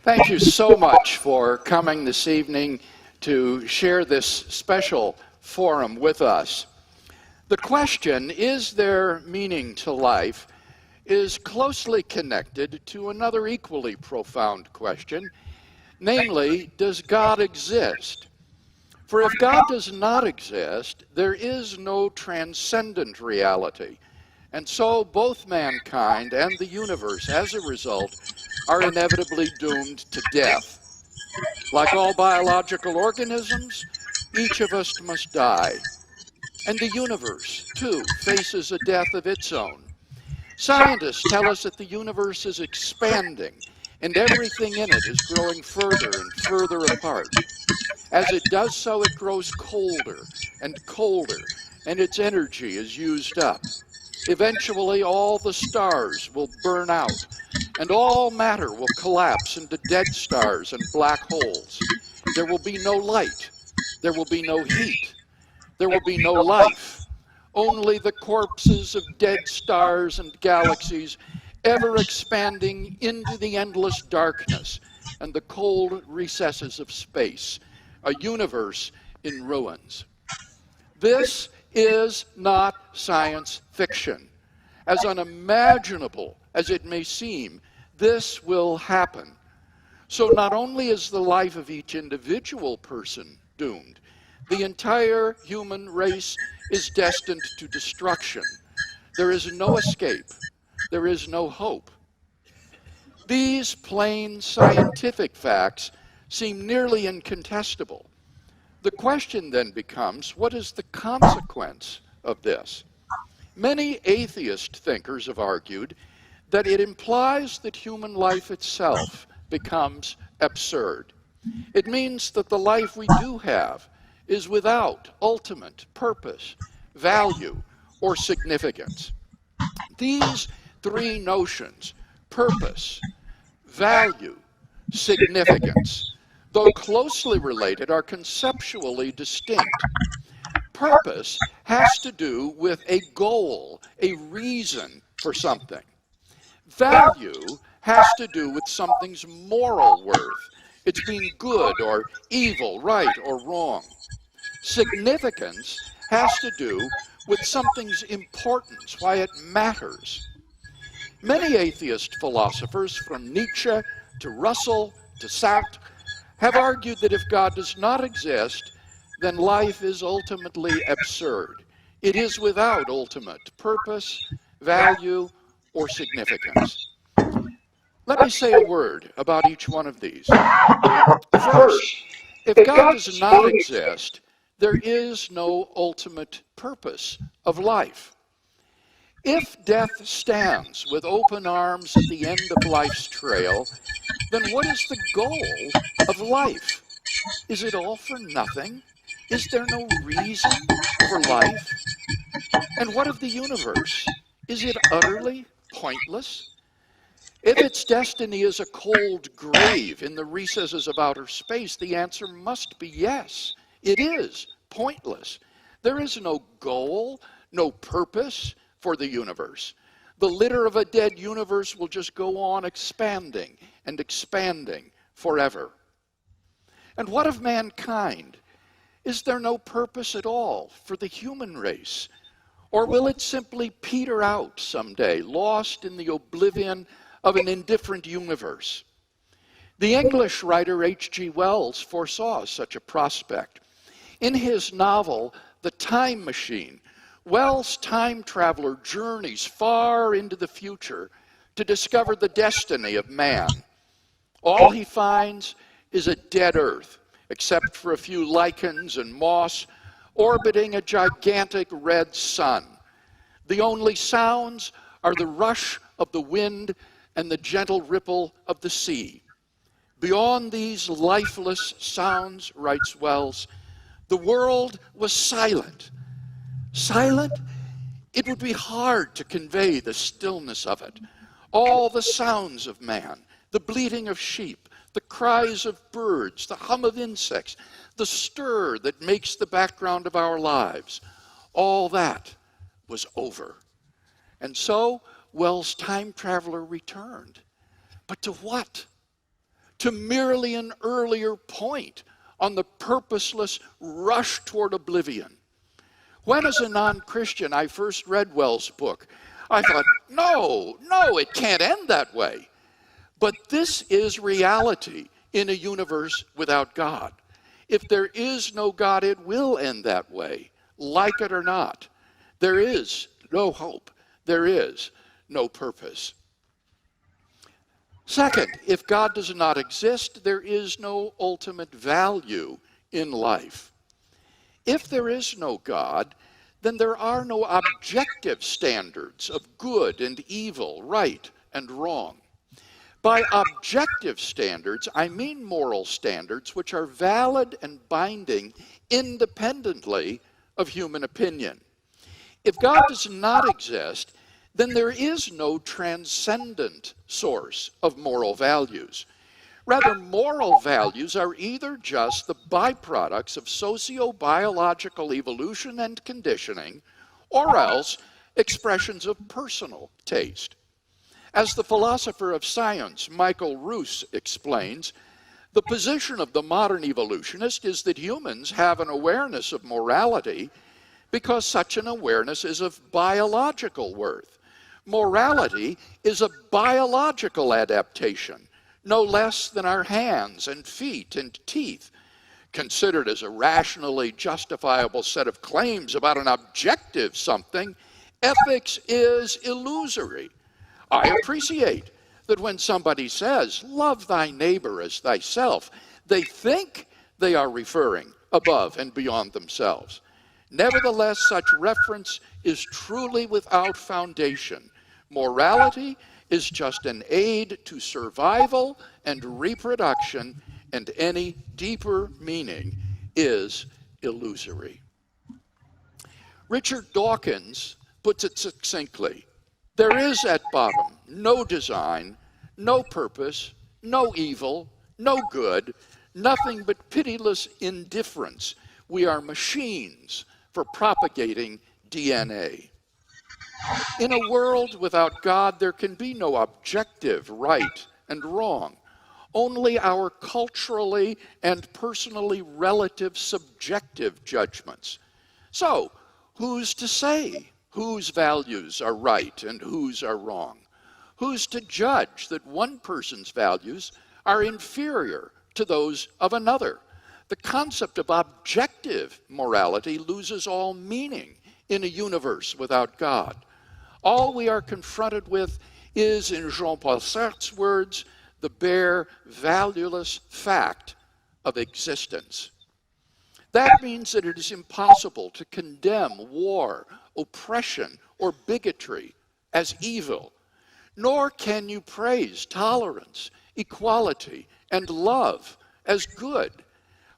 Thank you so much for coming this evening to share this special forum with us. The question, is there meaning to life, is closely connected to another equally profound question, namely, does God exist? For if God does not exist, there is no transcendent reality. And so both mankind and the universe, as a result, are inevitably doomed to death. Like all biological organisms, each of us must die. And the universe, too, faces a death of its own. Scientists tell us that the universe is expanding, and everything in it is growing further and further apart. As it does so, it grows colder and colder, and its energy is used up. Eventually, all the stars will burn out, and all matter will collapse into dead stars and black holes. There will be no light. There will be no heat. There will be no life. Only the corpses of dead stars and galaxies, ever expanding into the endless darkness and the cold recesses of space. A universe in ruins. This is not science fiction. As unimaginable as it may seem, this will happen. So not only is the life of each individual person doomed, the entire human race is destined to destruction. There is no escape. There is no hope. These plain scientific facts seem nearly incontestable. The question then becomes, what is the consequence of this? Many atheist thinkers have argued that it implies that human life itself becomes absurd. It means that the life we do have is without ultimate purpose, value, or significance. These three notions, purpose, value, significance, though closely related, are conceptually distinct. Purpose has to do with a goal, a reason for something. Value has to do with something's moral worth. It's being good or evil, right or wrong. Significance has to do with something's importance, why it matters. Many atheist philosophers, from Nietzsche to Russell to Sartre, have argued that if God does not exist, then life is ultimately absurd. It is without ultimate purpose, value, or significance. Let me say a word about each one of these. First, if God does not exist, there is no ultimate purpose of life. If death stands with open arms at the end of life's trail, then what is the goal of life? Is it all for nothing? Is there no reason for life? And what of the universe? Is it utterly pointless? If its destiny is a cold grave in the recesses of outer space, the answer must be yes. It is pointless. There is no goal, no purpose for the universe. The litter of a dead universe will just go on expanding and expanding forever. And what of mankind? Is there no purpose at all for the human race? Or will it simply peter out someday, lost in the oblivion of an indifferent universe? The English writer H.G. Wells foresaw such a prospect. In his novel, The Time Machine, Wells' time traveler journeys far into the future to discover the destiny of man. All he finds is a dead Earth, except for a few lichens and moss orbiting a gigantic red sun. The only sounds are the rush of the wind and the gentle ripple of the sea. Beyond these lifeless sounds, writes Wells, the world was silent. Silent? It would be hard to convey the stillness of it. All the sounds of man, the bleating of sheep, the cries of birds, the hum of insects, the stir that makes the background of our lives, all that was over. And so Wells' time traveler returned. But to what? to merely an earlier point on the purposeless rush toward oblivion. When, as a non-Christian, I first read Wells' book, I thought, no, it can't end that way. But this is reality in a universe without God. If there is no God, it will end that way, like it or not. There is no hope. There is no purpose. Second, if God does not exist, there is no ultimate value in life. If there is no God, then there are no objective standards of good and evil, right and wrong. By objective standards, I mean moral standards which are valid and binding independently of human opinion. If God does not exist, then there is no transcendent source of moral values. Rather, moral values are either just the byproducts of socio-biological evolution and conditioning, or else expressions of personal taste. As the philosopher of science Michael Ruse explains, the position of the modern evolutionist is that humans have an awareness of morality because such an awareness is of biological worth. Morality is a biological adaptation, no less than our hands and feet and teeth. Considered as a rationally justifiable set of claims about an objective something, ethics is illusory. I appreciate that when somebody says, love thy neighbor as thyself, they think they are referring above and beyond themselves. Nevertheless, such reference is truly without foundation. Morality is just an aid to survival and reproduction, and any deeper meaning is illusory. Richard Dawkins puts it succinctly. There is at bottom no design, no purpose, no evil, no good, nothing but pitiless indifference. We are machines for propagating DNA. In a world without God, there can be no objective right and wrong, only our culturally and personally relative subjective judgments. So, who's to say whose values are right and whose are wrong? Who's to judge that one person's values are inferior to those of another? The concept of objective morality loses all meaning in a universe without God. All we are confronted with is, in Jean-Paul Sartre's words, the bare, valueless fact of existence. That means that it is impossible to condemn war, oppression, or bigotry as evil, nor can you praise tolerance, equality, and love as good.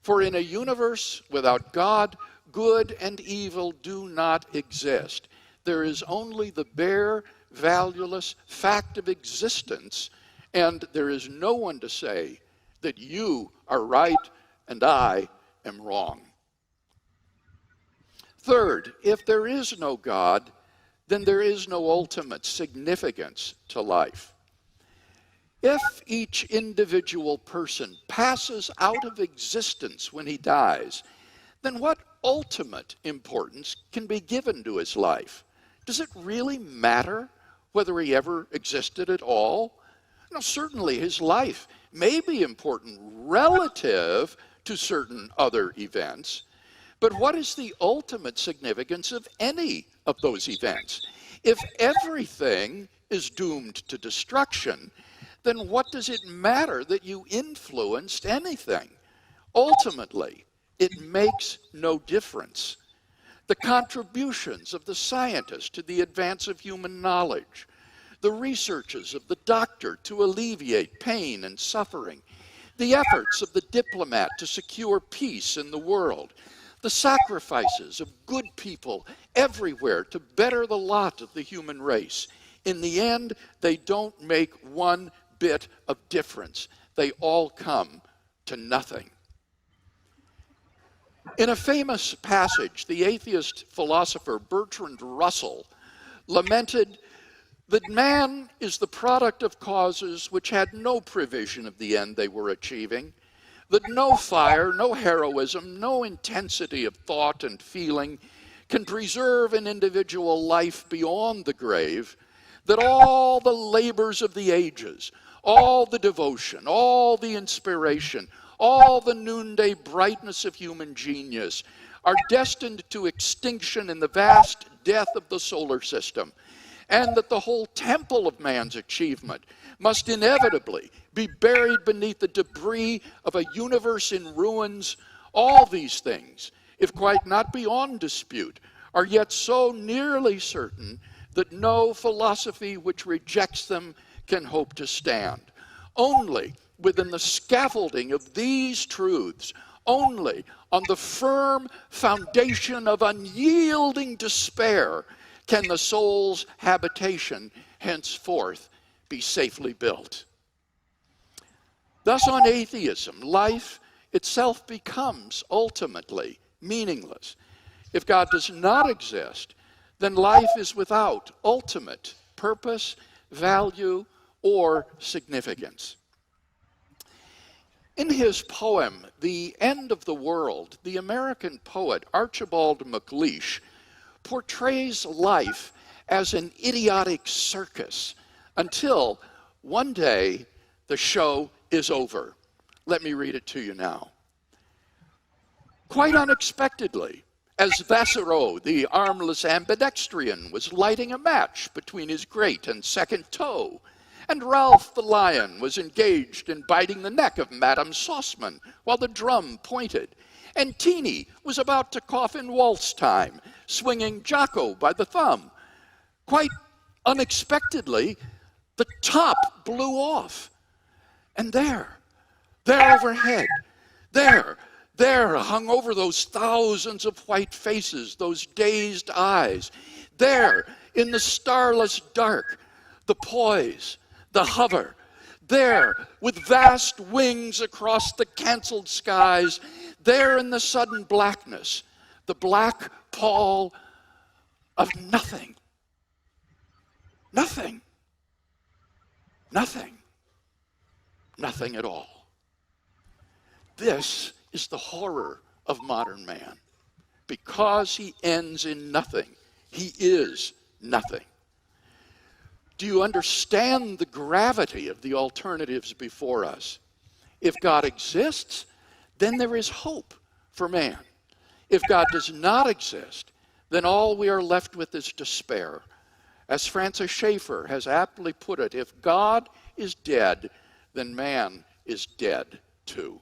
For in a universe without God, good and evil do not exist. There is only the bare, valueless fact of existence, and there is no one to say that you are right and I am wrong. Third, if there is no God, then there is no ultimate significance to life. If each individual person passes out of existence when he dies, then what ultimate importance can be given to his life? Does it really matter whether he ever existed at all? Now, certainly his life may be important relative to certain other events, but what is the ultimate significance of any of those events? If everything is doomed to destruction, then what does it matter that you influenced anything? Ultimately, it makes no difference. The contributions of the scientist to the advance of human knowledge, the researches of the doctor to alleviate pain and suffering, the efforts of the diplomat to secure peace in the world, the sacrifices of good people everywhere to better the lot of the human race. In the end, they don't make one bit of difference. They all come to nothing. In a famous passage, the atheist philosopher Bertrand Russell lamented that man is the product of causes which had no prevision of the end they were achieving, that no fire, no heroism, no intensity of thought and feeling can preserve an individual life beyond the grave, that all the labors of the ages, all the devotion, all the inspiration, all the noonday brightness of human genius are destined to extinction in the vast death of the solar system, and that the whole temple of man's achievement must inevitably be buried beneath the debris of a universe in ruins. All these things, if quite not beyond dispute, are yet so nearly certain that no philosophy which rejects them can hope to stand. Only within the scaffolding of these truths, only on the firm foundation of unyielding despair, can the soul's habitation henceforth be safely built. Thus, on atheism, life itself becomes ultimately meaningless. If God does not exist, then life is without ultimate purpose, value, or significance. In his poem, The End of the World, the American poet Archibald MacLeish portrays life as an idiotic circus until one day the show is over. Let me read it to you now. Quite unexpectedly, as Vassereau, the armless ambidextrian, was lighting a match between his great and second toe, and Ralph the lion was engaged in biting the neck of Madame Sauceman while the drum pointed, and Teeny was about to cough in waltz time, swinging Jocko by the thumb. Quite unexpectedly, the top blew off. And there overhead, there hung over those thousands of white faces, those dazed eyes, there in the starless dark, the poise, the hover, there with vast wings across the canceled skies, there in the sudden blackness, the black pall of nothing. Nothing. Nothing. Nothing at all. This is the horror of modern man. Because he ends in nothing, he is nothing. Do you understand the gravity of the alternatives before us? If God exists, then there is hope for man. If God does not exist, then all we are left with is despair. As Francis Schaeffer has aptly put it, if God is dead, then man is dead too.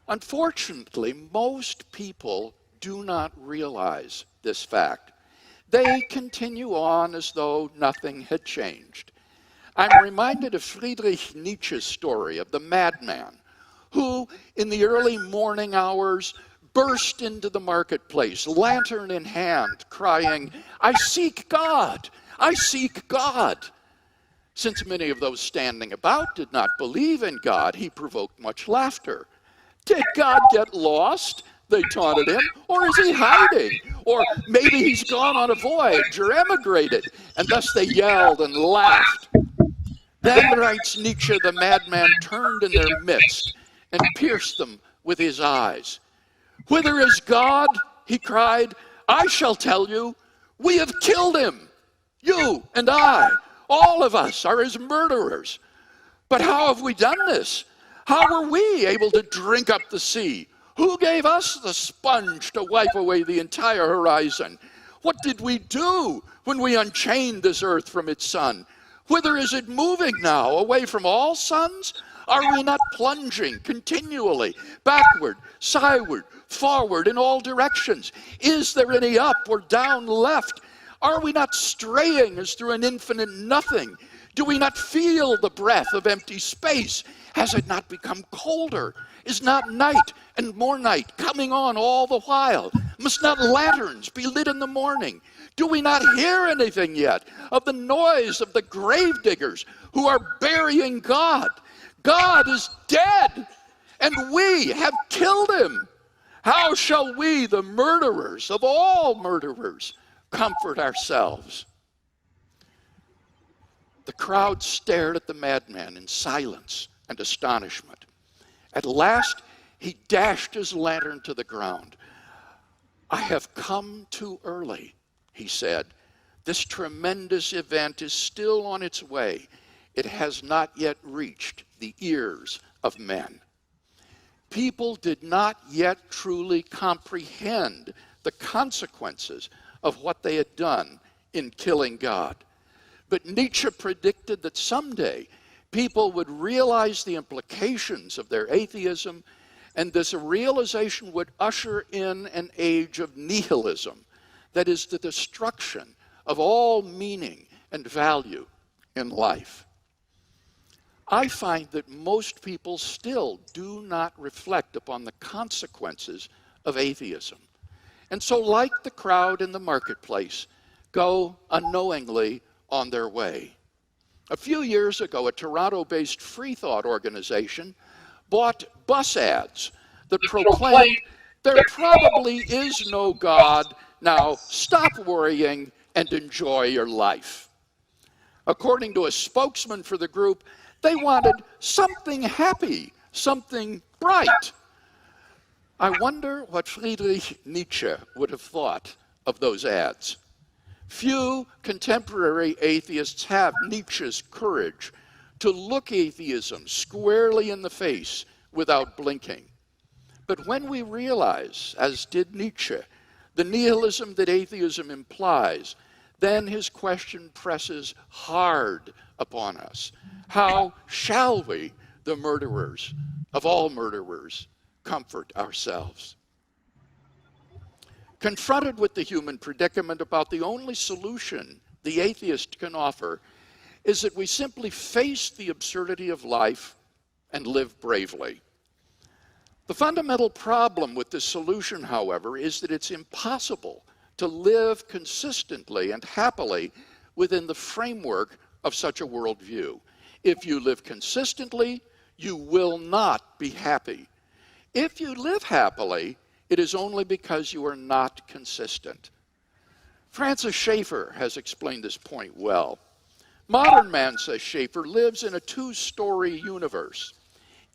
Unfortunately, most people do not realize this fact. They continue on as though nothing had changed. I'm reminded of Friedrich Nietzsche's story of the madman who, in the early morning hours, burst into the marketplace, lantern in hand, crying, "I seek God! I seek God!" Since many of those standing about did not believe in God, he provoked much laughter. Did God get lost? They taunted him. Or is he hiding? Or maybe he's gone on a voyage or emigrated. And thus they yelled and laughed. Then, writes Nietzsche, the madman turned in their midst and pierced them with his eyes. "Whither is God?" he cried. "I shall tell you. We have killed him. You and I, all of us are his murderers. But how have we done this? How were we able to drink up the sea? Who gave us the sponge to wipe away the entire horizon? What did we do when we unchained this earth from its sun? Whither is it moving now? Away from all suns? Are we not plunging continually, backward, sideward, forward, in all directions? Is there any up or down left? Are we not straying as through an infinite nothing? Do we not feel the breath of empty space? Has it not become colder? Is not night and more night coming on all the while? Must not lanterns be lit in the morning? Do we not hear anything yet of the noise of the gravediggers who are burying God? God is dead, and we have killed him. How shall we, the murderers of all murderers, comfort ourselves? The crowd stared at the madman in silence and astonishment. At last, he dashed his lantern to the ground. "I have come too early," he said. "This tremendous event is still on its way. It has not yet reached the ears of men." People did not yet truly comprehend the consequences of what they had done in killing God. But Nietzsche predicted that someday people would realize the implications of their atheism, and this realization would usher in an age of nihilism, that is, the destruction of all meaning and value in life. I find that most people still do not reflect upon the consequences of atheism, and so, like the crowd in the marketplace, go unknowingly on their way. A few years ago, a Toronto-based free thought organization bought bus ads that proclaimed, "There probably is no God. Now stop worrying and enjoy your life." According to a spokesman for the group, they wanted something happy, something bright. I wonder what Friedrich Nietzsche would have thought of those ads. Few contemporary atheists have Nietzsche's courage to look atheism squarely in the face without blinking. But when we realize, as did Nietzsche, the nihilism that atheism implies, then his question presses hard upon us. How shall we, the murderers of all murderers, comfort ourselves? Confronted with the human predicament, about the only solution the atheist can offer is that we simply face the absurdity of life and live bravely. The fundamental problem with this solution, however, is that it's impossible to live consistently and happily within the framework of such a worldview. If you live consistently, you will not be happy. If you live happily, it is only because you are not consistent. Francis Schaeffer has explained this point well. Modern man, says Schaeffer, lives in a two-story universe.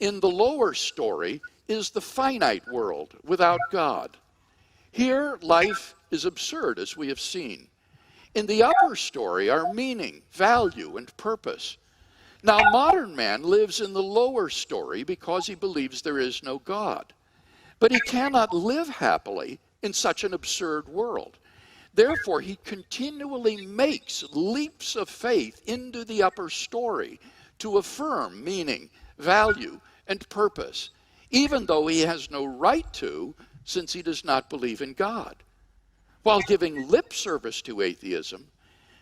In the lower story is the finite world without God. Here, life is absurd, as we have seen. In the upper story are meaning, value, and purpose. Now, modern man lives in the lower story because he believes there is no God. But he cannot live happily in such an absurd world. Therefore, he continually makes leaps of faith into the upper story to affirm meaning, value, and purpose, even though he has no right to, since he does not believe in God. While giving lip service to atheism,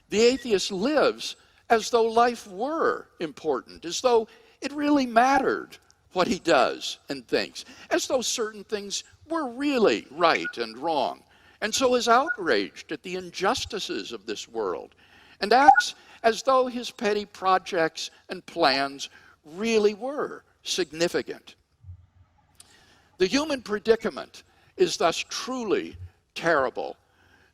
the atheist lives as though life were important, as though it really mattered what he does and thinks, as though certain things were really right and wrong, and so is outraged at the injustices of this world, and acts as though his petty projects and plans really were significant. The human predicament is thus truly terrible.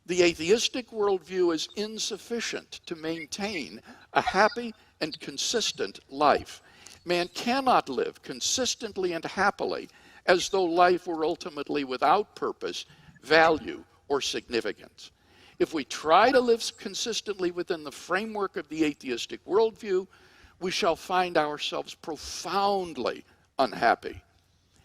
The atheistic worldview is insufficient to maintain a happy and consistent life. Man cannot live consistently and happily as though life were ultimately without purpose, value, or significance. If we try to live consistently within the framework of the atheistic worldview, we shall find ourselves profoundly unhappy.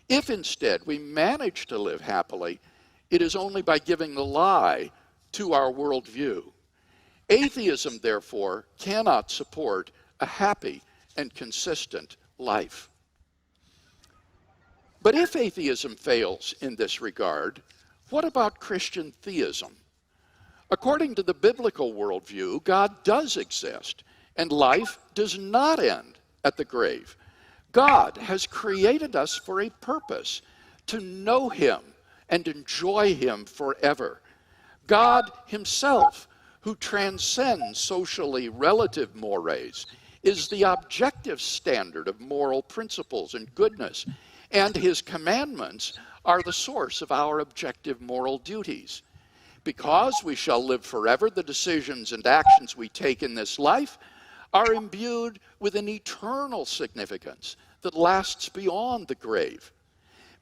If instead we manage to live happily, it is only by giving the lie to our worldview. Atheism, therefore, cannot support a happy and consistent life. But if atheism fails in this regard, what about Christian theism? According to the biblical worldview, God does exist, and life does not end at the grave. God has created us for a purpose, to know Him and enjoy Him forever. God Himself, who transcends socially relative mores, is the objective standard of moral principles and goodness, and His commandments are the source of our objective moral duties. Because we shall live forever, the decisions and actions we take in this life are imbued with an eternal significance that lasts beyond the grave.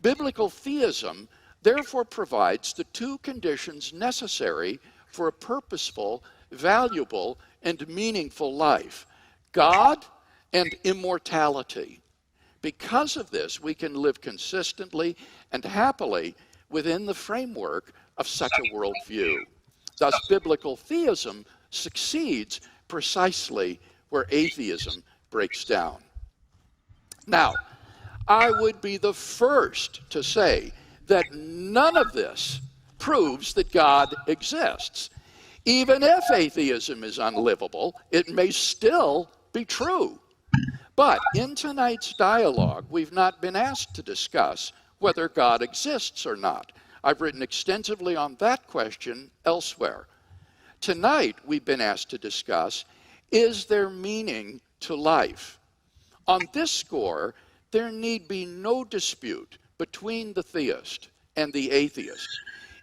Biblical theism therefore provides the two conditions necessary for a purposeful, valuable, and meaningful life: God and immortality. Because of this, we can live consistently and happily within the framework of such a worldview. Thus, biblical theism succeeds precisely where atheism breaks down. Now, I would be the first to say that none of this proves that God exists. Even if atheism is unlivable, it may still be true. But in tonight's dialogue, we've not been asked to discuss whether God exists or not. I've written extensively on that question elsewhere. Tonight, we've been asked to discuss, is there meaning to life? On this score, there need be no dispute between the theist and the atheist.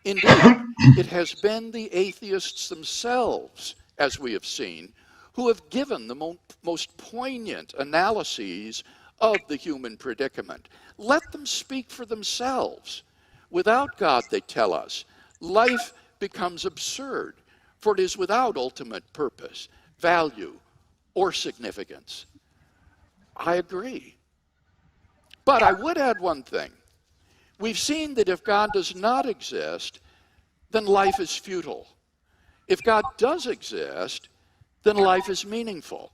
Indeed, it has been the atheists themselves, as we have seen, who have given the most poignant analyses of the human predicament. Let them speak for themselves. Without God, they tell us, life becomes absurd, for it is without ultimate purpose, value, or significance. I agree. But I would add one thing. We've seen that if God does not exist, then life is futile. If God does exist, then life is meaningful.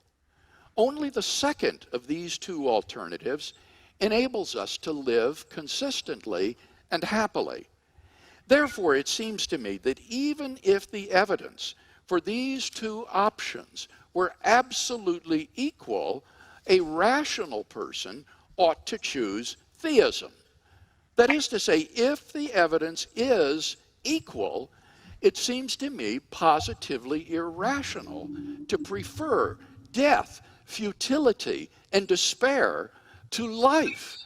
Only the second of these two alternatives enables us to live consistently and happily. Therefore, it seems to me that even if the evidence for these two options were absolutely equal, a rational person ought to choose theism. That is to say, if the evidence is equal, it seems to me positively irrational to prefer death, futility, and despair to life,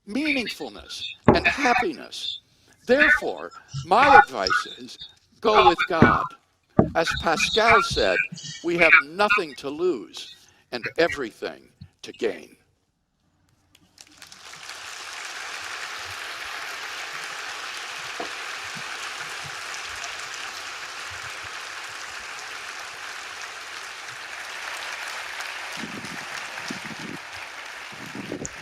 meaningfulness, and happiness. Therefore, my advice is go with God. As Pascal said, we have nothing to lose and everything to gain.